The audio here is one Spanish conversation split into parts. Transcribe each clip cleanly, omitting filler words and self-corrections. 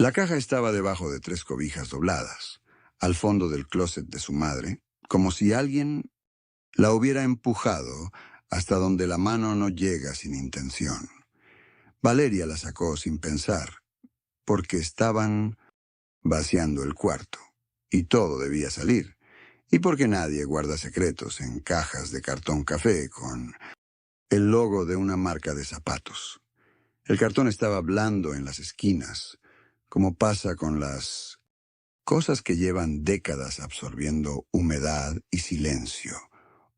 La caja estaba debajo de 3 cobijas dobladas, al fondo del closet de su madre, como si alguien la hubiera empujado hasta donde la mano no llega sin intención. Valeria la sacó sin pensar, porque estaban vaciando el cuarto, y todo debía salir, y porque nadie guarda secretos en cajas de cartón café con el logo de una marca de zapatos. El cartón estaba blando en las esquinas, como pasa con las cosas que llevan décadas absorbiendo humedad y silencio.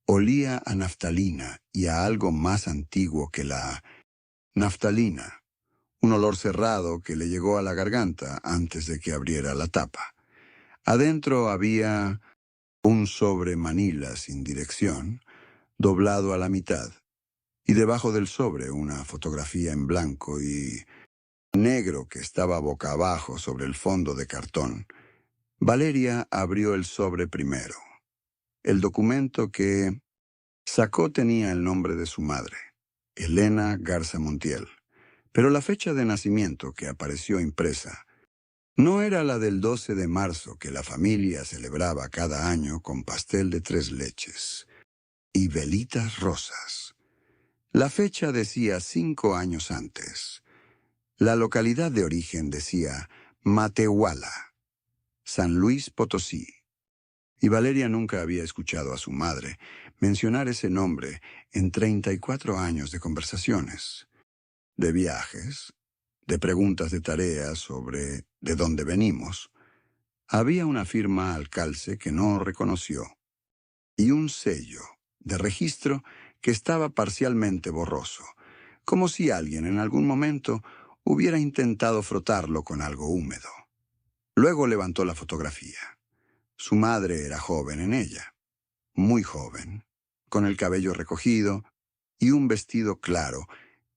Olía a naftalina y a algo más antiguo que la naftalina, un olor cerrado que le llegó a la garganta antes de que abriera la tapa. Adentro había un sobre manila sin dirección, doblado a la mitad, y debajo del sobre una fotografía en blanco y negro que estaba boca abajo sobre el fondo de cartón. Valeria abrió el sobre primero. El documento que sacó tenía el nombre de su madre, Elena Garza Montiel, pero la fecha de nacimiento que apareció impresa no era la del 12 de marzo que la familia celebraba cada año con pastel de 3 leches y velitas rosas. La fecha decía 5 años antes. La localidad de origen decía Matehuala, San Luis Potosí. Y Valeria nunca había escuchado a su madre mencionar ese nombre en 34 años de conversaciones, de viajes, de preguntas de tareas sobre de dónde venimos. Había una firma al calce que no reconoció y un sello de registro que estaba parcialmente borroso, como si alguien en algún momento hubiera intentado frotarlo con algo húmedo. Luego levantó la fotografía. Su madre era joven en ella, muy joven, con el cabello recogido y un vestido claro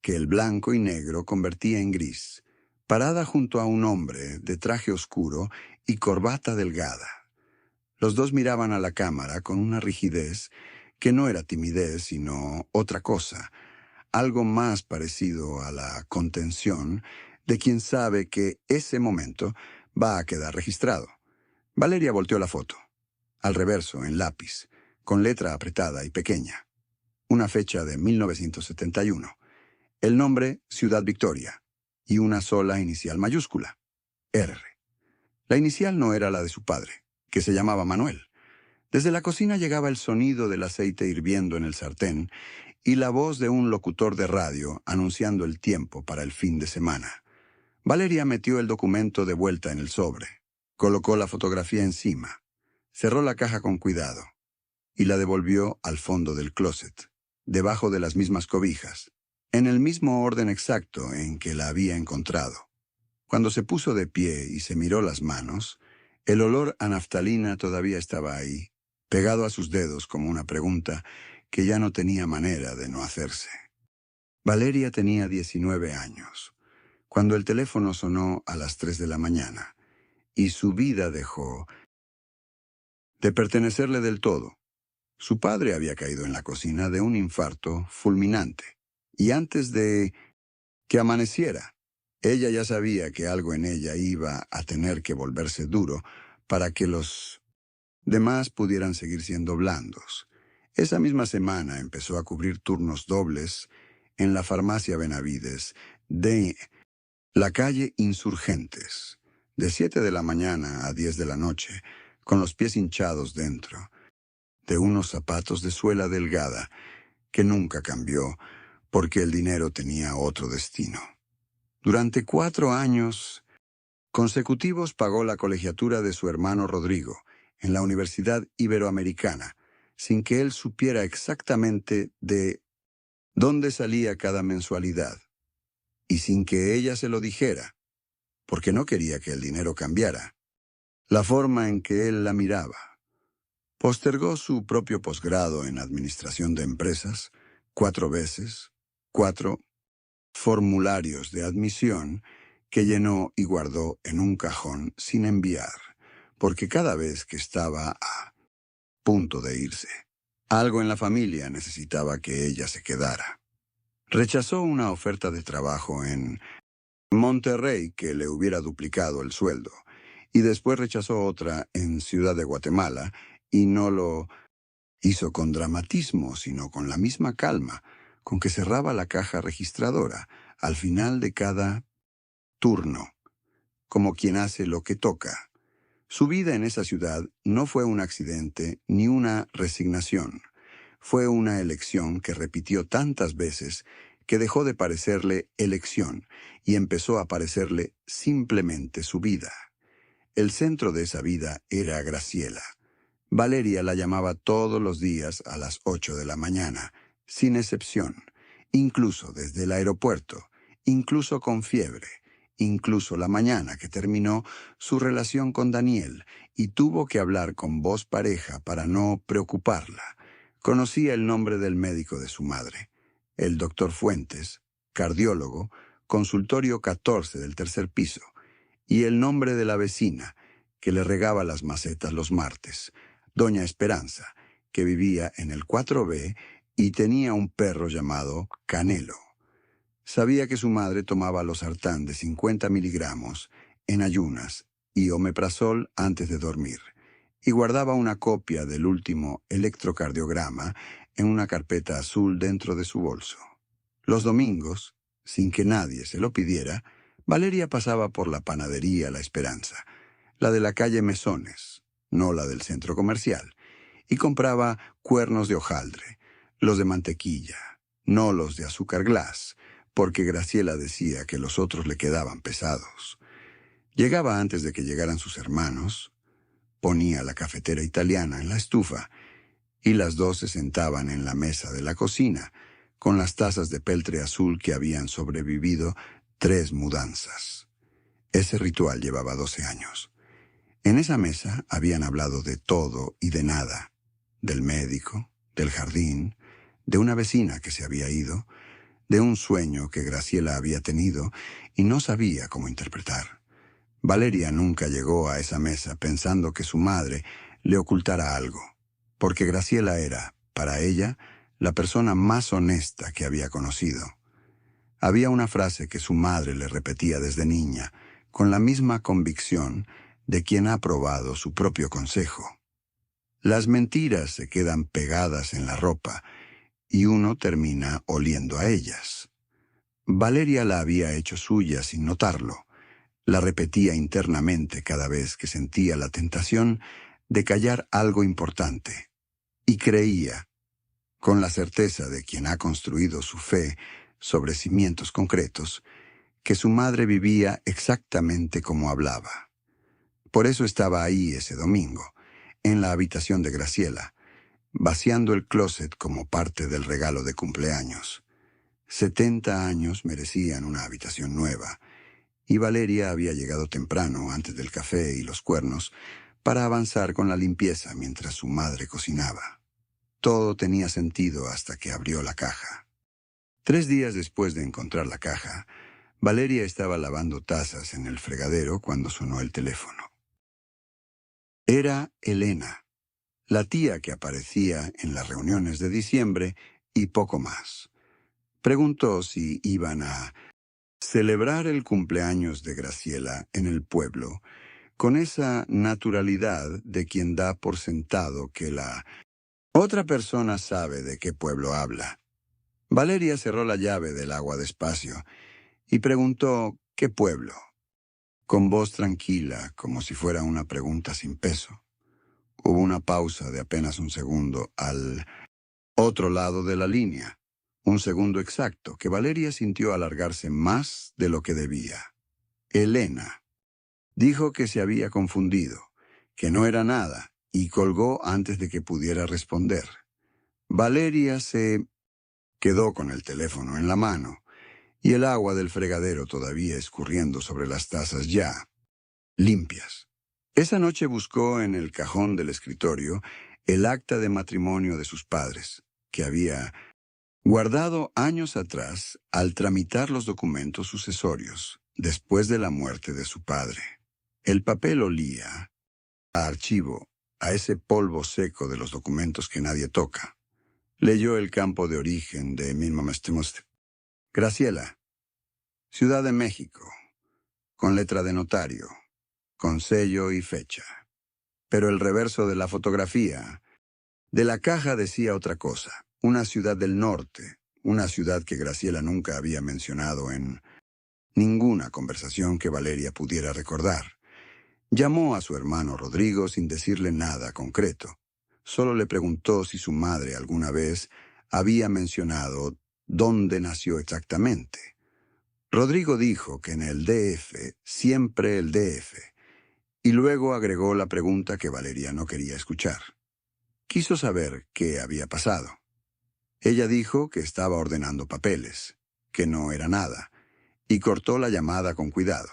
que el blanco y negro convertía en gris, parada junto a un hombre de traje oscuro y corbata delgada. Los dos miraban a la cámara con una rigidez que no era timidez, sino otra cosa, algo más parecido a la contención de quien sabe que ese momento va a quedar registrado. Valeria volteó la foto, al reverso, en lápiz, con letra apretada y pequeña. Una fecha de 1971. El nombre, Ciudad Victoria, y una sola inicial mayúscula, R. La inicial no era la de su padre, que se llamaba Manuel. Desde la cocina llegaba el sonido del aceite hirviendo en el sartén y la voz de un locutor de radio anunciando el tiempo para el fin de semana. Valeria metió el documento de vuelta en el sobre, colocó la fotografía encima, cerró la caja con cuidado y la devolvió al fondo del closet, debajo de las mismas cobijas, en el mismo orden exacto en que la había encontrado. Cuando se puso de pie y se miró las manos, el olor a naftalina todavía estaba ahí, pegado a sus dedos como una pregunta que ya no tenía manera de no hacerse. Valeria tenía 19 años, cuando el teléfono sonó a las 3 de la mañana, y su vida dejó de pertenecerle del todo. Su padre había caído en la cocina de un infarto fulminante, y antes de que amaneciera, ella ya sabía que algo en ella iba a tener que volverse duro para que los demás pudieran seguir siendo blandos. Esa misma semana empezó a cubrir turnos dobles en la farmacia Benavides de la calle Insurgentes, de 7 de la mañana a 10 de la noche, con los pies hinchados dentro de unos zapatos de suela delgada que nunca cambió porque el dinero tenía otro destino. Durante 4 años consecutivos pagó la colegiatura de su hermano Rodrigo en la Universidad Iberoamericana, sin que él supiera exactamente de dónde salía cada mensualidad, y sin que ella se lo dijera, porque no quería que el dinero cambiara la forma en que él la miraba. Postergó su propio posgrado en Administración de Empresas 4 veces, 4 formularios de admisión que llenó y guardó en un cajón sin enviar, porque cada vez que estaba a punto de irse, algo en la familia necesitaba que ella se quedara. Rechazó una oferta de trabajo en Monterrey, que le hubiera duplicado el sueldo, y después rechazó otra en Ciudad de Guatemala, y no lo hizo con dramatismo, sino con la misma calma con que cerraba la caja registradora al final de cada turno, como quien hace lo que toca. Su vida en esa ciudad no fue un accidente ni una resignación. Fue una elección que repitió tantas veces que dejó de parecerle elección y empezó a parecerle simplemente su vida. El centro de esa vida era Graciela. Valeria la llamaba todos los días a las 8 de la mañana, sin excepción, incluso desde el aeropuerto, incluso con fiebre, incluso la mañana que terminó su relación con Daniel y tuvo que hablar con voz pareja para no preocuparla. Conocía el nombre del médico de su madre, el doctor Fuentes, cardiólogo, consultorio 14 del tercer piso, y el nombre de la vecina, que le regaba las macetas los martes, doña Esperanza, que vivía en el 4B y tenía un perro llamado Canelo. Sabía que su madre tomaba losartán de 50 miligramos en ayunas y omeprazol antes de dormir, y guardaba una copia del último electrocardiograma en una carpeta azul dentro de su bolso. Los domingos, sin que nadie se lo pidiera, Valeria pasaba por la panadería La Esperanza, la de la calle Mesones, no la del centro comercial, y compraba cuernos de hojaldre, los de mantequilla, no los de azúcar glass, porque Graciela decía que los otros le quedaban pesados. Llegaba antes de que llegaran sus hermanos, ponía la cafetera italiana en la estufa, y las dos se sentaban en la mesa de la cocina, con las tazas de peltre azul que habían sobrevivido 3 mudanzas. Ese ritual llevaba 12 años. En esa mesa habían hablado de todo y de nada, del médico, del jardín, de una vecina que se había ido, de un sueño que Graciela había tenido y no sabía cómo interpretar. Valeria nunca llegó a esa mesa pensando que su madre le ocultara algo, porque Graciela era, para ella, la persona más honesta que había conocido. Había una frase que su madre le repetía desde niña, con la misma convicción de quien ha probado su propio consejo. Las mentiras se quedan pegadas en la ropa y uno termina oliendo a ellas. Valeria la había hecho suya sin notarlo. La repetía internamente cada vez que sentía la tentación de callar algo importante. Y creía, con la certeza de quien ha construido su fe sobre cimientos concretos, que su madre vivía exactamente como hablaba. Por eso estaba ahí ese domingo, en la habitación de Graciela, vaciando el closet como parte del regalo de cumpleaños. 70 años merecían una habitación nueva, y Valeria había llegado temprano, antes del café y los cuernos, para avanzar con la limpieza mientras su madre cocinaba. Todo tenía sentido hasta que abrió la caja. 3 días después de encontrar la caja, Valeria estaba lavando tazas en el fregadero cuando sonó el teléfono. Era Elena, la tía que aparecía en las reuniones de diciembre y poco más. Preguntó si iban a celebrar el cumpleaños de Graciela en el pueblo, con esa naturalidad de quien da por sentado que la otra persona sabe de qué pueblo habla. Valeria cerró la llave del agua despacio y preguntó ¿qué pueblo? Con voz tranquila, como si fuera una pregunta sin peso. Hubo una pausa de apenas un segundo al otro lado de la línea, un segundo exacto que Valeria sintió alargarse más de lo que debía. Elena dijo que se había confundido, que no era nada, y colgó antes de que pudiera responder. Valeria se quedó con el teléfono en la mano y el agua del fregadero todavía escurriendo sobre las tazas ya limpias. Esa noche buscó en el cajón del escritorio el acta de matrimonio de sus padres, que había guardado años atrás al tramitar los documentos sucesorios después de la muerte de su padre. El papel olía a archivo, a ese polvo seco de los documentos que nadie toca. Leyó el campo de origen de Graciela, Ciudad de México, con letra de notario, con sello y fecha. Pero el reverso de la fotografía de la caja decía otra cosa. Una ciudad del norte, una ciudad que Graciela nunca había mencionado en ninguna conversación que Valeria pudiera recordar. Llamó a su hermano Rodrigo sin decirle nada concreto. Solo le preguntó si su madre alguna vez había mencionado dónde nació exactamente. Rodrigo dijo que en el DF, siempre el DF, y luego agregó la pregunta que Valeria no quería escuchar. Quiso saber qué había pasado. Ella dijo que estaba ordenando papeles, que no era nada, y cortó la llamada con cuidado.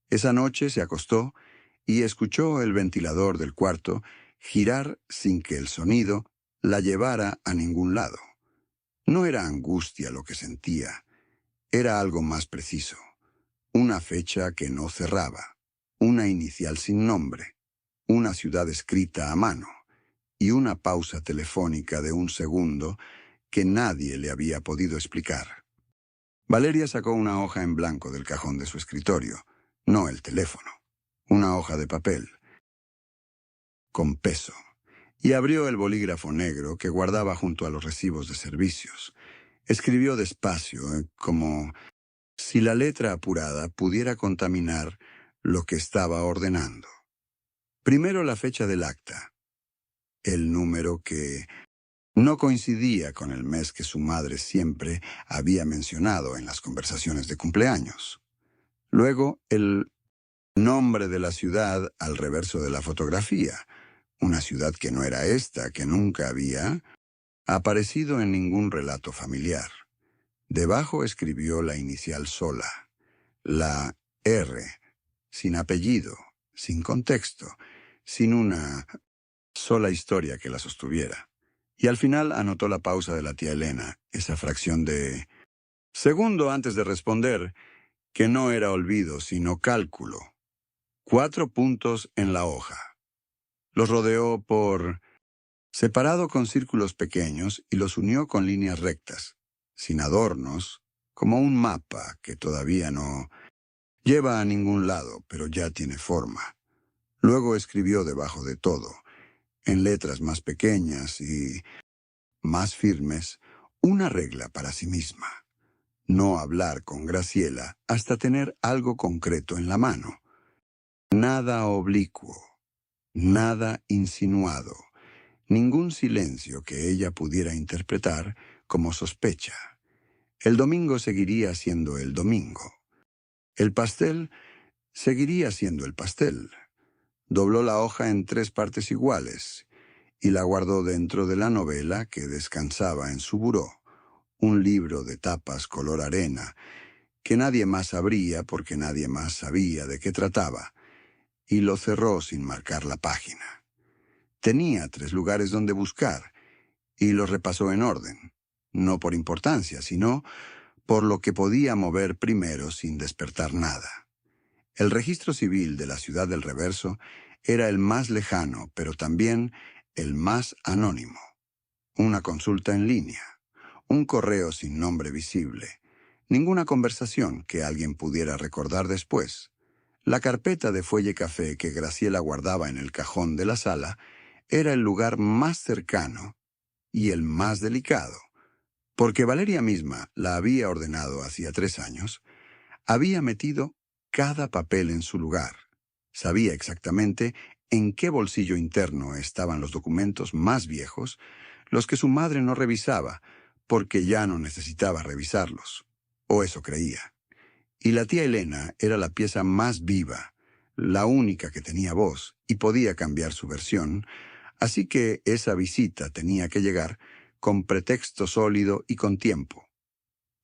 Esa noche se acostó y escuchó el ventilador del cuarto girar sin que el sonido la llevara a ningún lado. No era angustia lo que sentía, era algo más preciso. Una fecha que no cerraba, una inicial sin nombre, una ciudad escrita a mano y una pausa telefónica de un segundo que nadie le había podido explicar. Valeria sacó una hoja en blanco del cajón de su escritorio, no el teléfono, una hoja de papel, con peso, y abrió el bolígrafo negro que guardaba junto a los recibos de servicios. Escribió despacio, como si la letra apurada pudiera contaminar lo que estaba ordenando. Primero la fecha del acta, el número que no coincidía con el mes que su madre siempre había mencionado en las conversaciones de cumpleaños. Luego, el nombre de la ciudad al reverso de la fotografía, una ciudad que no era esta, que nunca había aparecido en ningún relato familiar. Debajo escribió la inicial sola, la R, sin apellido, sin contexto, sin una sola historia que la sostuviera. Y al final anotó la pausa de la tía Elena, esa fracción de segundo antes de responder, que no era olvido, sino cálculo. 4 puntos en la hoja. Los rodeó por separado con círculos pequeños y los unió con líneas rectas, sin adornos, como un mapa que todavía no lleva a ningún lado, pero ya tiene forma. Luego escribió debajo de todo, en letras más pequeñas y más firmes, una regla para sí misma: no hablar con Graciela hasta tener algo concreto en la mano. Nada oblicuo, nada insinuado, ningún silencio que ella pudiera interpretar como sospecha. El domingo seguiría siendo el domingo. El pastel seguiría siendo el pastel. Dobló la hoja en 3 partes iguales y la guardó dentro de la novela que descansaba en su buró, un libro de tapas color arena, que nadie más abría porque nadie más sabía de qué trataba, y lo cerró sin marcar la página. Tenía 3 lugares donde buscar, y los repasó en orden, no por importancia, sino por lo que podía mover primero sin despertar nada. El registro civil de la ciudad del reverso era el más lejano, pero también el más anónimo. Una consulta en línea, un correo sin nombre visible, ninguna conversación que alguien pudiera recordar después. La carpeta de fuelle café que Graciela guardaba en el cajón de la sala era el lugar más cercano y el más delicado, porque Valeria misma la había ordenado hacía 3 años, había metido cada papel en su lugar. Sabía exactamente en qué bolsillo interno estaban los documentos más viejos, los que su madre no revisaba, porque ya no necesitaba revisarlos, o eso creía. Y la tía Elena era la pieza más viva, la única que tenía voz y podía cambiar su versión, así que esa visita tenía que llegar con pretexto sólido y con tiempo.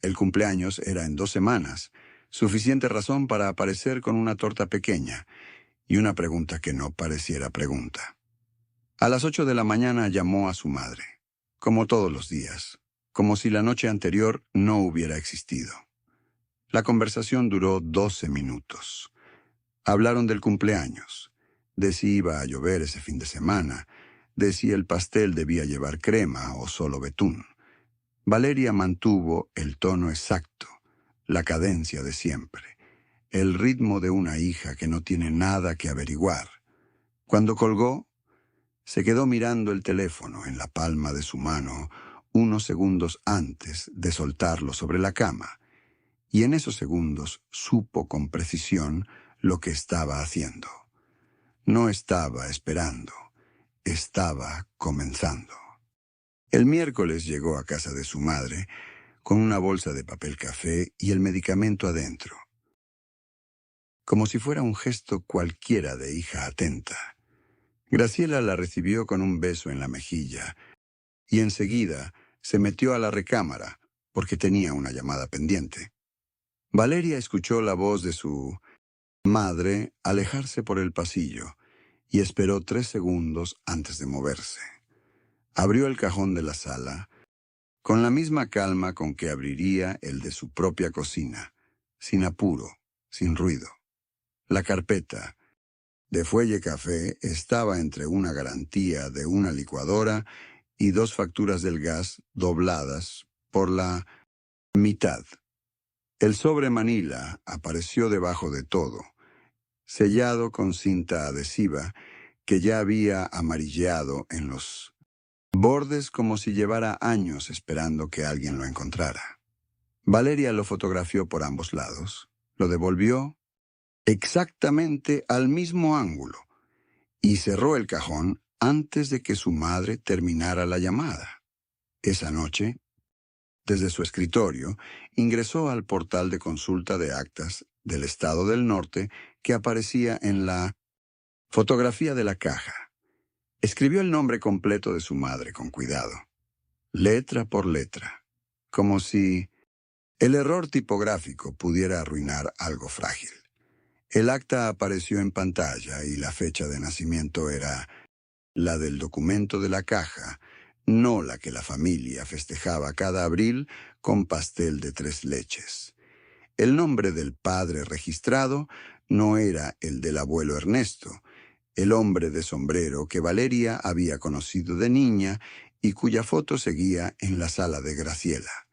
El cumpleaños era en 2 semanas, suficiente razón para aparecer con una torta pequeña y una pregunta que no pareciera pregunta. A las 8 de la mañana llamó a su madre, como todos los días, como si la noche anterior no hubiera existido. La conversación duró 12 minutos. Hablaron del cumpleaños, de si iba a llover ese fin de semana, de si el pastel debía llevar crema o solo betún. Valeria mantuvo el tono exacto, la cadencia de siempre. el ritmo de una hija que no tiene nada que averiguar. Cuando colgó, se quedó mirando el teléfono en la palma de su mano unos segundos antes de soltarlo sobre la cama, y en esos segundos supo con precisión lo que estaba haciendo. No estaba esperando, estaba comenzando. El miércoles llegó a casa de su madre con una bolsa de papel café y el medicamento adentro, como si fuera un gesto cualquiera de hija atenta. Graciela la recibió con un beso en la mejilla y enseguida se metió a la recámara porque tenía una llamada pendiente. Valeria escuchó la voz de su madre alejarse por el pasillo y esperó 3 segundos antes de moverse. Abrió el cajón de la sala con la misma calma con que abriría el de su propia cocina, sin apuro, sin ruido. La carpeta de Fuelle Café estaba entre una garantía de una licuadora y 2 facturas del gas dobladas por la mitad. El sobre Manila apareció debajo de todo, sellado con cinta adhesiva que ya había amarilleado en los bordes como si llevara años esperando que alguien lo encontrara. Valeria lo fotografió por ambos lados, lo devolvió exactamente al mismo ángulo y cerró el cajón antes de que su madre terminara la llamada. Esa noche, desde su escritorio, ingresó al portal de consulta de actas del Estado del Norte que aparecía en la fotografía de la caja. Escribió el nombre completo de su madre con cuidado, letra por letra, como si el error tipográfico pudiera arruinar algo frágil. El acta apareció en pantalla y la fecha de nacimiento era la del documento de la caja, no la que la familia festejaba cada abril con pastel de 3 leches. El nombre del padre registrado no era el del abuelo Ernesto, el hombre de sombrero que Valeria había conocido de niña y cuya foto seguía en la sala de Graciela.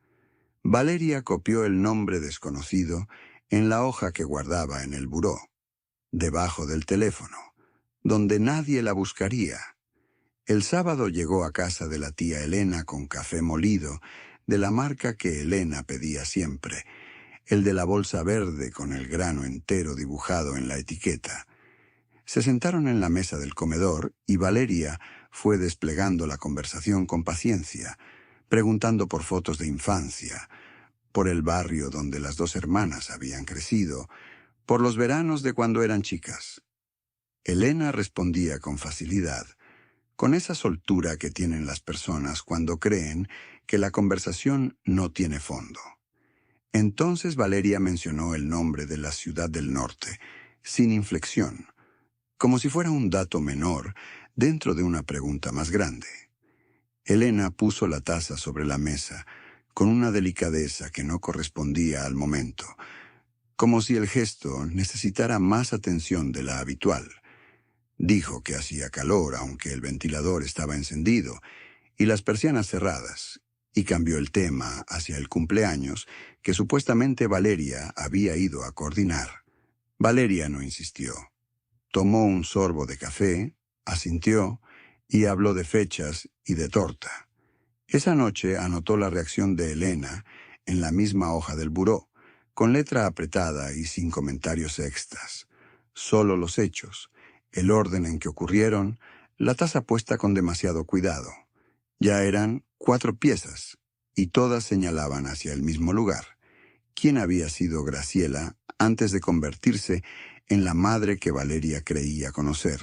Valeria copió el nombre desconocido en la hoja que guardaba en el buró, debajo del teléfono, donde nadie la buscaría. El sábado llegó a casa de la tía Elena con café molido, de la marca que Elena pedía siempre, el de la bolsa verde con el grano entero dibujado en la etiqueta. Se sentaron en la mesa del comedor y Valeria fue desplegando la conversación con paciencia, preguntando por fotos de infancia, por el barrio donde las 2 hermanas habían crecido, por los veranos de cuando eran chicas. Elena respondía con facilidad, con esa soltura que tienen las personas cuando creen que la conversación no tiene fondo. Entonces Valeria mencionó el nombre de la ciudad del norte, sin inflexión, como si fuera un dato menor dentro de una pregunta más grande. Elena puso la taza sobre la mesa, con una delicadeza que no correspondía al momento, como si el gesto necesitara más atención de la habitual. Dijo que hacía calor, aunque el ventilador estaba encendido, y las persianas cerradas, y cambió el tema hacia el cumpleaños que supuestamente Valeria había ido a coordinar. Valeria no insistió. Tomó un sorbo de café, asintió y habló de fechas y de torta. Esa noche anotó la reacción de Elena en la misma hoja del buró, con letra apretada y sin comentarios extras. Solo los hechos, el orden en que ocurrieron, la taza puesta con demasiado cuidado. Ya eran 4 piezas, y todas señalaban hacia el mismo lugar. ¿Quién había sido Graciela antes de convertirse en la madre que Valeria creía conocer?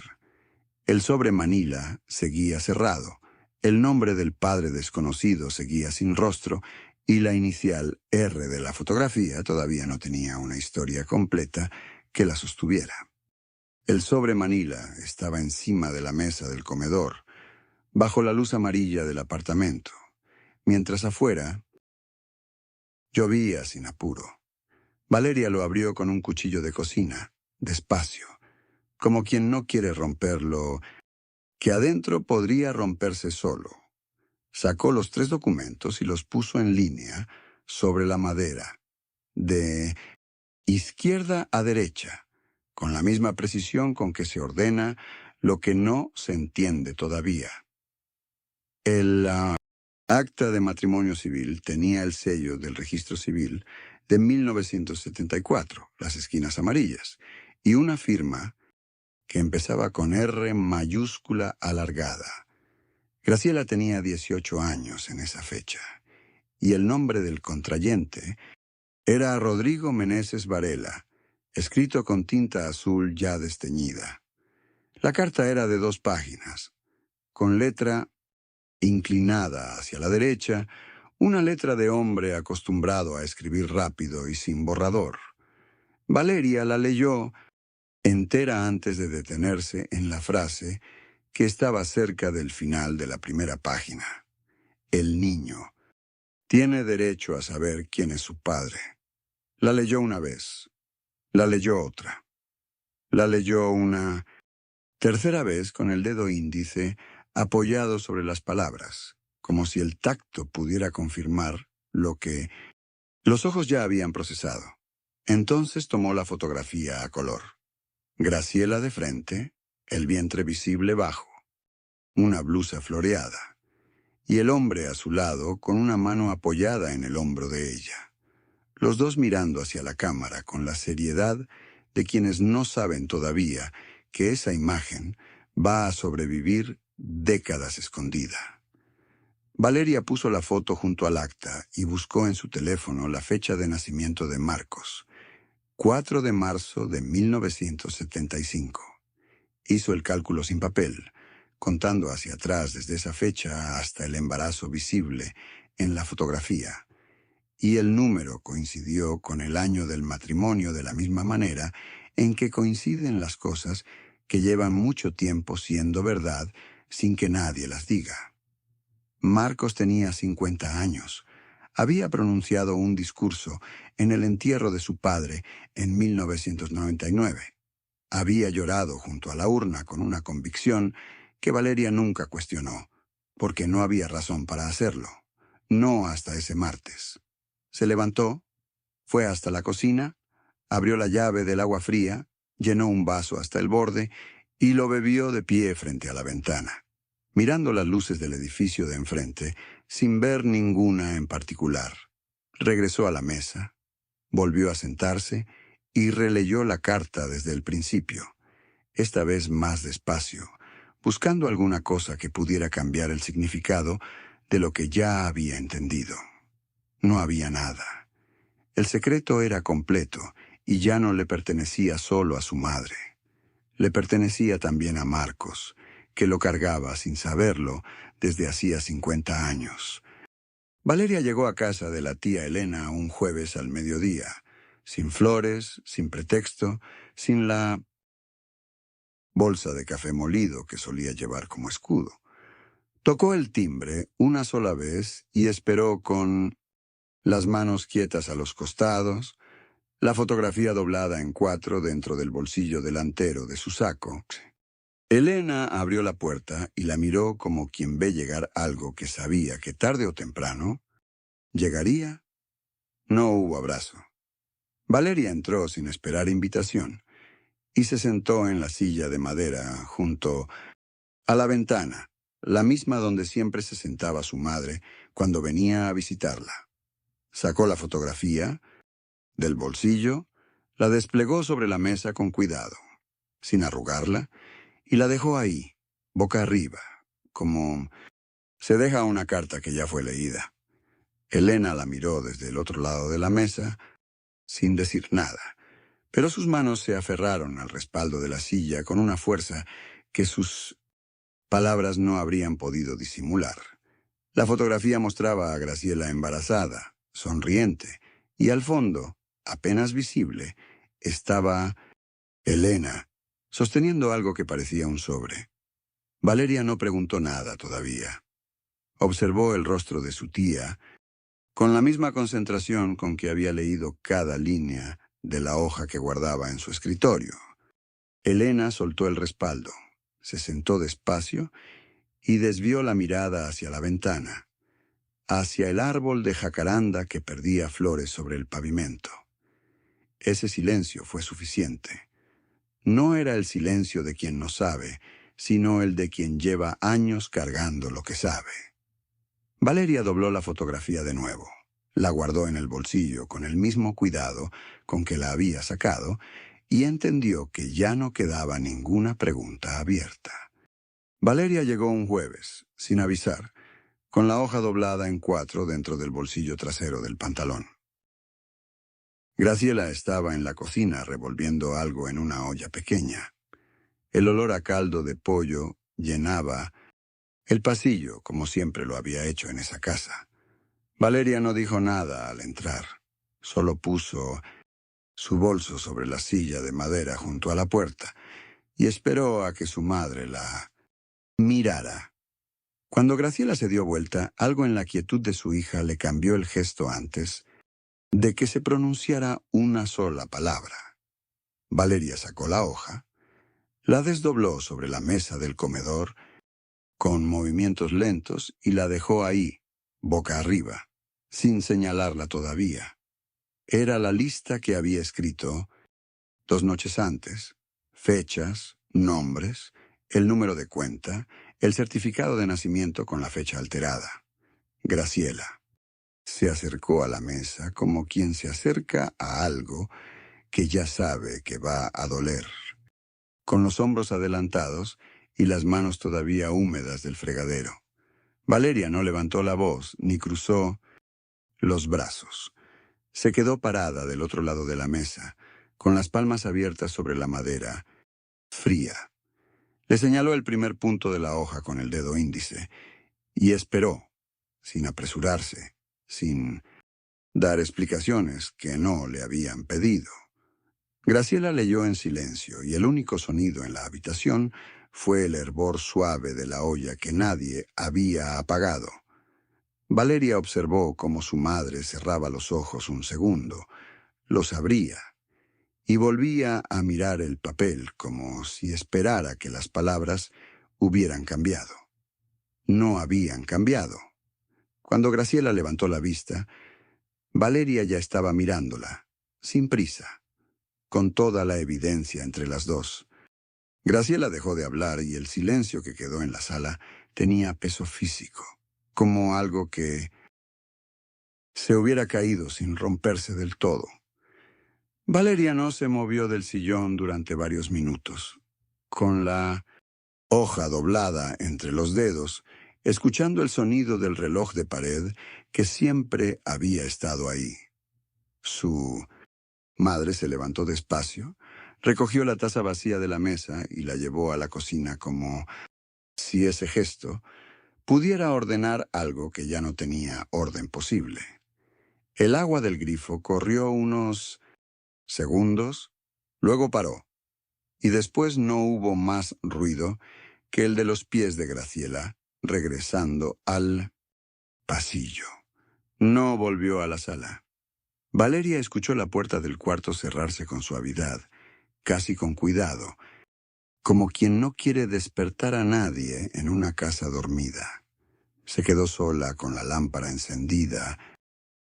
El sobre Manila seguía cerrado, el nombre del padre desconocido seguía sin rostro, y la inicial R de la fotografía todavía no tenía una historia completa que la sostuviera. El sobre Manila estaba encima de la mesa del comedor, bajo la luz amarilla del apartamento, mientras afuera llovía sin apuro. Valeria lo abrió con un cuchillo de cocina, despacio, como quien no quiere romperlo, que adentro podría romperse solo. Sacó los 3 documentos y los puso en línea sobre la madera, de izquierda a derecha, con la misma precisión con que se ordena lo que no se entiende todavía. El acta de matrimonio civil tenía el sello del registro civil de 1974, las esquinas amarillas, y una firma que empezaba con R mayúscula alargada. Graciela tenía 18 años en esa fecha, y el nombre del contrayente era Rodrigo Meneses Varela, escrito con tinta azul ya desteñida. La carta era de 2 páginas, con letra inclinada hacia la derecha, una letra de hombre acostumbrado a escribir rápido y sin borrador. Valeria la leyó entera antes de detenerse en la frase que estaba cerca del final de la primera página. El niño tiene derecho a saber quién es su padre. La leyó una vez, la leyó otra, la leyó una tercera vez con el dedo índice apoyado sobre las palabras, como si el tacto pudiera confirmar lo que los ojos ya habían procesado. Entonces tomó la fotografía a color. Graciela de frente, el vientre visible bajo, una blusa floreada, y el hombre a su lado con una mano apoyada en el hombro de ella. Los dos mirando hacia la cámara con la seriedad de quienes no saben todavía que esa imagen va a sobrevivir décadas escondida. Valeria puso la foto junto al acta y buscó en su teléfono la fecha de nacimiento de Marcos, 4 de marzo de 1975. Hizo el cálculo sin papel, contando hacia atrás desde esa fecha hasta el embarazo visible en la fotografía. Y el número coincidió con el año del matrimonio de la misma manera en que coinciden las cosas que llevan mucho tiempo siendo verdad sin que nadie las diga. Marcos tenía 50 años. Había pronunciado un discurso en el entierro de su padre en 1999. Había llorado junto a la urna con una convicción que Valeria nunca cuestionó, porque no había razón para hacerlo. No hasta ese martes. Se levantó, fue hasta la cocina, abrió la llave del agua fría, llenó un vaso hasta el borde y lo bebió de pie frente a la ventana, mirando las luces del edificio de enfrente, sin ver ninguna en particular. Regresó a la mesa, volvió a sentarse y releyó la carta desde el principio, esta vez más despacio, buscando alguna cosa que pudiera cambiar el significado de lo que ya había entendido. No había nada. El secreto era completo y ya no le pertenecía solo a su madre. Le pertenecía también a Marcos, que lo cargaba sin saberlo desde hacía 50 años. Valeria llegó a casa de la tía Elena un jueves al mediodía, sin flores, sin pretexto, sin la bolsa de café molido que solía llevar como escudo. Tocó el timbre una sola vez y esperó con las manos quietas a los costados, la fotografía doblada en 4 dentro del bolsillo delantero de su saco. Elena abrió la puerta y la miró como quien ve llegar algo que sabía que tarde o temprano llegaría. No hubo abrazo. Valeria entró sin esperar invitación y se sentó en la silla de madera junto a la ventana, la misma donde siempre se sentaba su madre cuando venía a visitarla. Sacó la fotografía del bolsillo, la desplegó sobre la mesa con cuidado, sin arrugarla, y la dejó ahí, boca arriba, como se deja una carta que ya fue leída. Elena la miró desde el otro lado de la mesa, sin decir nada, pero sus manos se aferraron al respaldo de la silla con una fuerza que sus palabras no habrían podido disimular. La fotografía mostraba a Graciela embarazada, sonriente, y al fondo, apenas visible, estaba Elena, sosteniendo algo que parecía un sobre. Valeria no preguntó nada todavía. Observó el rostro de su tía, con la misma concentración con que había leído cada línea de la hoja que guardaba en su escritorio. Elena soltó el respaldo, se sentó despacio y desvió la mirada hacia la ventana, hacia el árbol de jacaranda que perdía flores sobre el pavimento. Ese silencio fue suficiente. No era el silencio de quien no sabe, sino el de quien lleva años cargando lo que sabe. Valeria dobló la fotografía de nuevo. La guardó en el bolsillo con el mismo cuidado con que la había sacado y entendió que ya no quedaba ninguna pregunta abierta. Valeria llegó un jueves, sin avisar, con la hoja doblada en 4 dentro del bolsillo trasero del pantalón. Graciela estaba en la cocina revolviendo algo en una olla pequeña. El olor a caldo de pollo llenaba el pasillo, como siempre lo había hecho en esa casa. Valeria no dijo nada al entrar. Solo puso su bolso sobre la silla de madera junto a la puerta y esperó a que su madre la mirara. Cuando Graciela se dio vuelta, algo en la quietud de su hija le cambió el gesto antes de que se pronunciara una sola palabra. Valeria sacó la hoja, la desdobló sobre la mesa del comedor con movimientos lentos y la dejó ahí, boca arriba, sin señalarla todavía. Era la lista que había escrito 2 noches antes, fechas, nombres, el número de cuenta, el certificado de nacimiento con la fecha alterada. Graciela se acercó a la mesa como quien se acerca a algo que ya sabe que va a doler, con los hombros adelantados y las manos todavía húmedas del fregadero. Valeria no levantó la voz ni cruzó los brazos. Se quedó parada del otro lado de la mesa, con las palmas abiertas sobre la madera, fría. Le señaló el primer punto de la hoja con el dedo índice y esperó, sin apresurarse, sin dar explicaciones que no le habían pedido. Graciela leyó en silencio y el único sonido en la habitación fue el hervor suave de la olla que nadie había apagado. Valeria observó cómo su madre cerraba los ojos un segundo, los abría y volvía a mirar el papel como si esperara que las palabras hubieran cambiado. No habían cambiado. Cuando Graciela levantó la vista, Valeria ya estaba mirándola, sin prisa, con toda la evidencia entre las dos. Graciela dejó de hablar y el silencio que quedó en la sala tenía peso físico, como algo que se hubiera caído sin romperse del todo. Valeria no se movió del sillón durante varios minutos, con la hoja doblada entre los dedos, escuchando el sonido del reloj de pared que siempre había estado ahí. Su madre se levantó despacio, recogió la taza vacía de la mesa y la llevó a la cocina como si ese gesto pudiera ordenar algo que ya no tenía orden posible. El agua del grifo corrió unos segundos, luego paró, y después no hubo más ruido que el de los pies de Graciela regresando al pasillo. No volvió a la sala. Valeria escuchó la puerta del cuarto cerrarse con suavidad, casi con cuidado, como quien no quiere despertar a nadie en una casa dormida. Se quedó sola con la lámpara encendida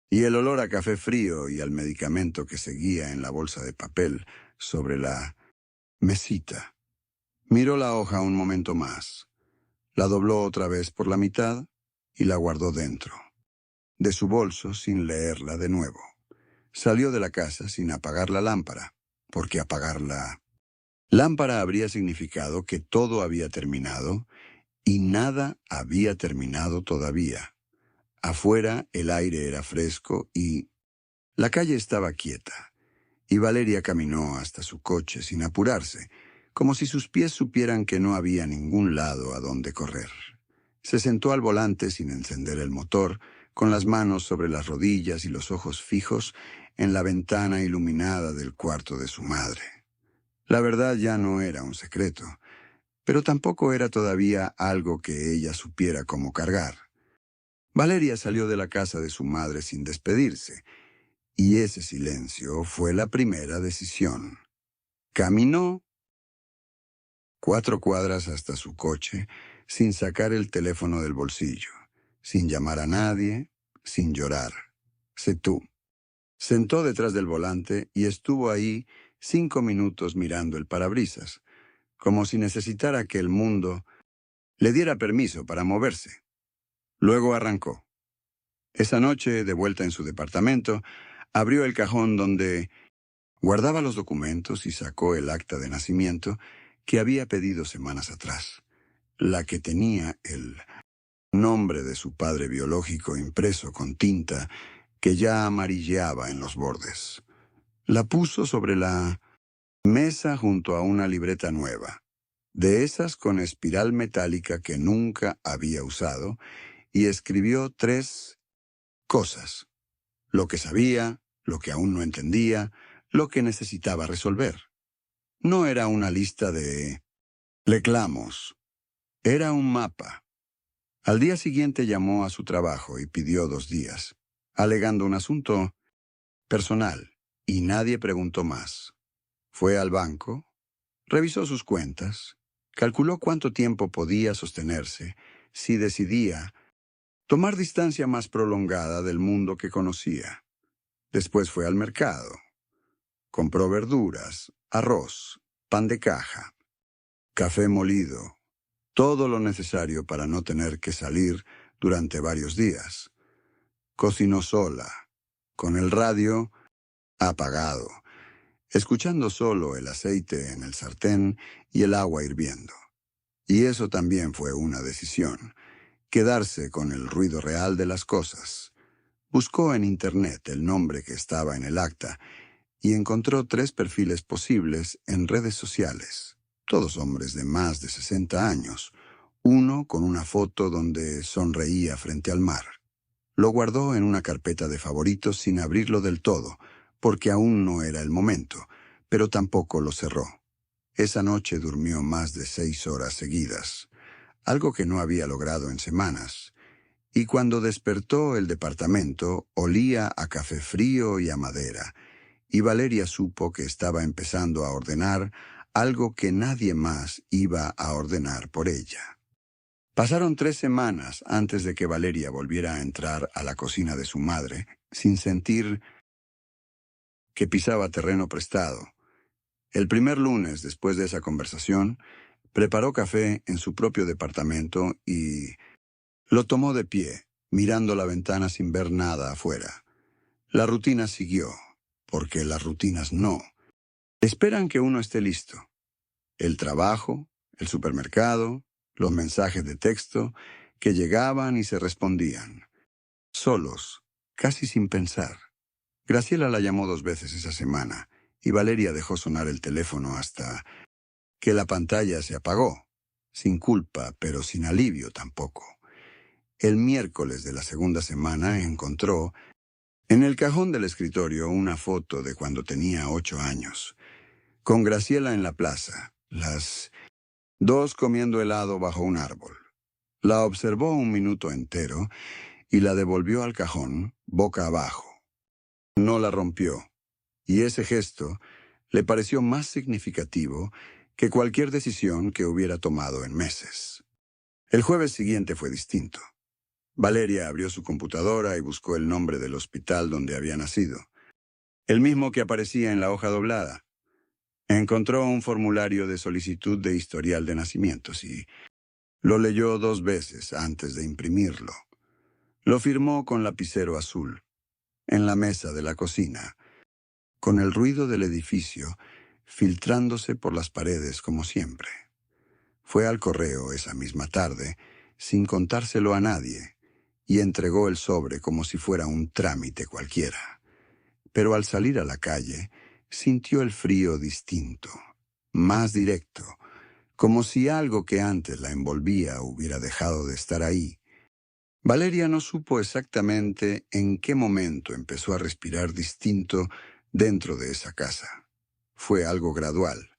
y el olor a café frío y al medicamento que seguía en la bolsa de papel sobre la mesita. Miró la hoja un momento más, la dobló otra vez por la mitad y la guardó dentro de su bolso sin leerla de nuevo. Salió de la casa sin apagar la lámpara, porque apagar la lámpara habría significado que todo había terminado y nada había terminado todavía. Afuera el aire era fresco y la calle estaba quieta, y Valeria caminó hasta su coche sin apurarse, como si sus pies supieran que no había ningún lado a donde correr. Se sentó al volante sin encender el motor, con las manos sobre las rodillas y los ojos fijos en la ventana iluminada del cuarto de su madre. La verdad ya no era un secreto, pero tampoco era todavía algo que ella supiera cómo cargar. Valeria salió de la casa de su madre sin despedirse, y ese silencio fue la primera decisión. Caminó 4 cuadras hasta su coche, sin sacar el teléfono del bolsillo, sin llamar a nadie, sin llorar. Sé tú. Sentó detrás del volante y estuvo ahí 5 minutos mirando el parabrisas, como si necesitara que el mundo le diera permiso para moverse. Luego arrancó. Esa noche, de vuelta en su departamento, abrió el cajón donde guardaba los documentos y sacó el acta de nacimiento que había pedido semanas atrás, la que tenía el nombre de su padre biológico impreso con tinta que ya amarilleaba en los bordes. La puso sobre la mesa junto a una libreta nueva, de esas con espiral metálica que nunca había usado, y escribió 3 cosas: lo que sabía, lo que aún no entendía, lo que necesitaba resolver. No era una lista de reclamos, era un mapa. Al día siguiente llamó a su trabajo y pidió 2 días, alegando un asunto personal, y nadie preguntó más. Fue al banco, revisó sus cuentas, calculó cuánto tiempo podía sostenerse si decidía tomar distancia más prolongada del mundo que conocía. Después fue al mercado. Compró verduras, arroz, pan de caja, café molido, todo lo necesario para no tener que salir durante varios días. Cocinó sola, con el radio apagado, escuchando solo el aceite en el sartén y el agua hirviendo. Y eso también fue una decisión: quedarse con el ruido real de las cosas. Buscó en Internet el nombre que estaba en el acta y encontró 3 perfiles posibles en redes sociales, todos hombres de más de 60 años, uno con una foto donde sonreía frente al mar. Lo guardó en una carpeta de favoritos sin abrirlo del todo, porque aún no era el momento, pero tampoco lo cerró. Esa noche durmió más de 6 horas seguidas, algo que no había logrado en semanas, y cuando despertó el departamento olía a café frío y a madera, y Valeria supo que estaba empezando a ordenar algo que nadie más iba a ordenar por ella. Pasaron 3 semanas antes de que Valeria volviera a entrar a la cocina de su madre, sin sentir que pisaba terreno prestado. El primer lunes, después de esa conversación, preparó café en su propio departamento y lo tomó de pie, mirando la ventana sin ver nada afuera. La rutina siguió, porque las rutinas no esperan que uno esté listo. El trabajo, el supermercado, los mensajes de texto que llegaban y se respondían, solos, casi sin pensar. Graciela la llamó 2 veces esa semana y Valeria dejó sonar el teléfono hasta que la pantalla se apagó, sin culpa, pero sin alivio tampoco. El miércoles de la segunda semana encontró en el cajón del escritorio una foto de cuando tenía 8 años, con Graciela en la plaza, las 2 comiendo helado bajo un árbol. La observó un minuto entero y la devolvió al cajón, boca abajo. No la rompió, y ese gesto le pareció más significativo que cualquier decisión que hubiera tomado en meses. El jueves siguiente fue distinto. Valeria abrió su computadora y buscó el nombre del hospital donde había nacido, el mismo que aparecía en la hoja doblada. Encontró un formulario de solicitud de historial de nacimientos y lo leyó 2 veces antes de imprimirlo. Lo firmó con lapicero azul, en la mesa de la cocina, con el ruido del edificio filtrándose por las paredes como siempre. Fue al correo esa misma tarde, sin contárselo a nadie, y entregó el sobre como si fuera un trámite cualquiera. Pero al salir a la calle, sintió el frío distinto, más directo, como si algo que antes la envolvía hubiera dejado de estar ahí. Valeria no supo exactamente en qué momento empezó a respirar distinto dentro de esa casa. Fue algo gradual,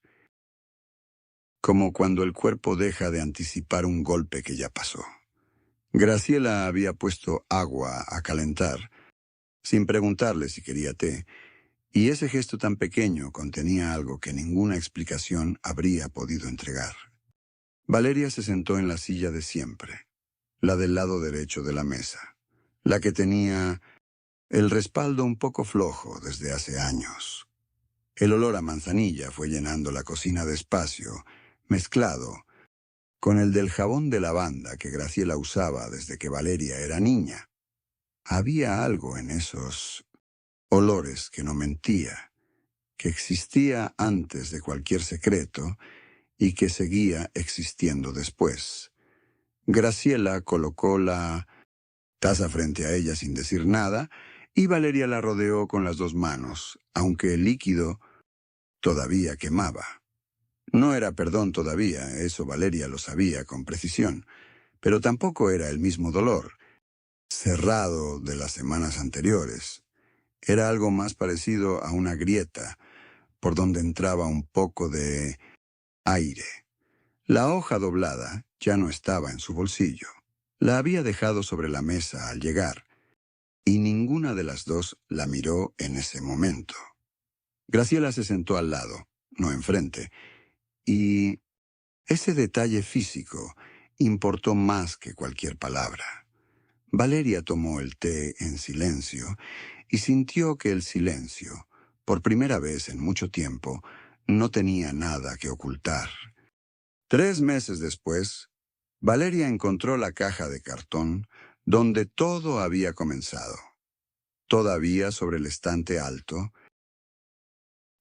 como cuando el cuerpo deja de anticipar un golpe que ya pasó. Graciela había puesto agua a calentar, sin preguntarle si quería té, y ese gesto tan pequeño contenía algo que ninguna explicación habría podido entregar. Valeria se sentó en la silla de siempre, la del lado derecho de la mesa, la que tenía el respaldo un poco flojo desde hace años. El olor a manzanilla fue llenando la cocina despacio, mezclado con el del jabón de lavanda que Graciela usaba desde que Valeria era niña. Había algo en esos olores que no mentía, que existía antes de cualquier secreto y que seguía existiendo después. Graciela colocó la taza frente a ella sin decir nada y Valeria la rodeó con las dos manos, aunque el líquido todavía quemaba. No era perdón todavía, eso Valeria lo sabía con precisión, pero tampoco era el mismo dolor, cerrado de las semanas anteriores. Era algo más parecido a una grieta, por donde entraba un poco de aire. La hoja doblada ya no estaba en su bolsillo. La había dejado sobre la mesa al llegar, y ninguna de las dos la miró en ese momento. Graciela se sentó al lado, no enfrente, y ese detalle físico importó más que cualquier palabra. Valeria tomó el té en silencio y sintió que el silencio, por primera vez en mucho tiempo, no tenía nada que ocultar. 3 meses después, Valeria encontró la caja de cartón donde todo había comenzado, todavía sobre el estante alto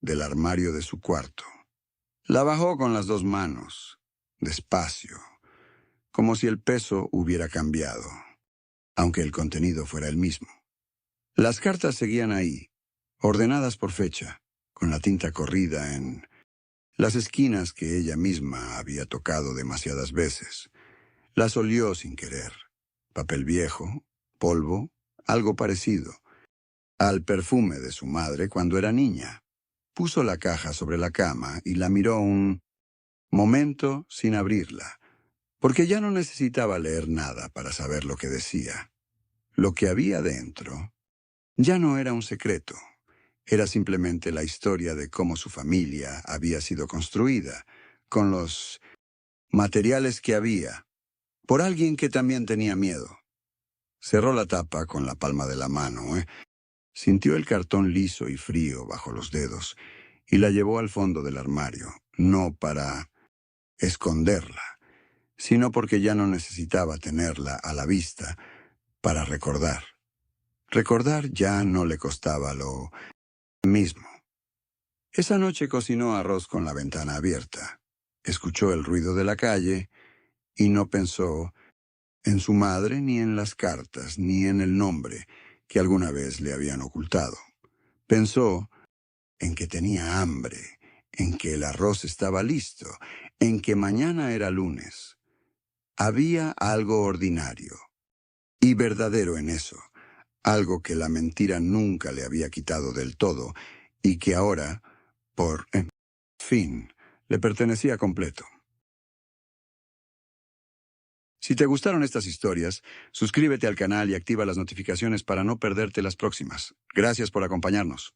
del armario de su cuarto. La bajó con las dos manos, despacio, como si el peso hubiera cambiado, aunque el contenido fuera el mismo. Las cartas seguían ahí, ordenadas por fecha, con la tinta corrida en las esquinas que ella misma había tocado demasiadas veces. Las olió sin querer. Papel viejo, polvo, algo parecido al perfume de su madre cuando era niña. Puso la caja sobre la cama y la miró un momento sin abrirla, porque ya no necesitaba leer nada para saber lo que decía. Lo que había dentro ya no era un secreto. Era simplemente la historia de cómo su familia había sido construida, con los materiales que había, por alguien que también tenía miedo. Cerró la tapa con la palma de la mano. Sintió el cartón liso y frío bajo los dedos y la llevó al fondo del armario, no para esconderla, sino porque ya no necesitaba tenerla a la vista para recordar. Recordar ya no le costaba lo mismo. Esa noche cocinó arroz con la ventana abierta. Escuchó el ruido de la calle y no pensó en su madre, ni en las cartas, ni en el nombre que alguna vez le habían ocultado. Pensó en que tenía hambre, en que el arroz estaba listo, en que mañana era lunes. Había algo ordinario y verdadero en eso, algo que la mentira nunca le había quitado del todo y que ahora, por fin, le pertenecía completo. Si te gustaron estas historias, suscríbete al canal y activa las notificaciones para no perderte las próximas. Gracias por acompañarnos.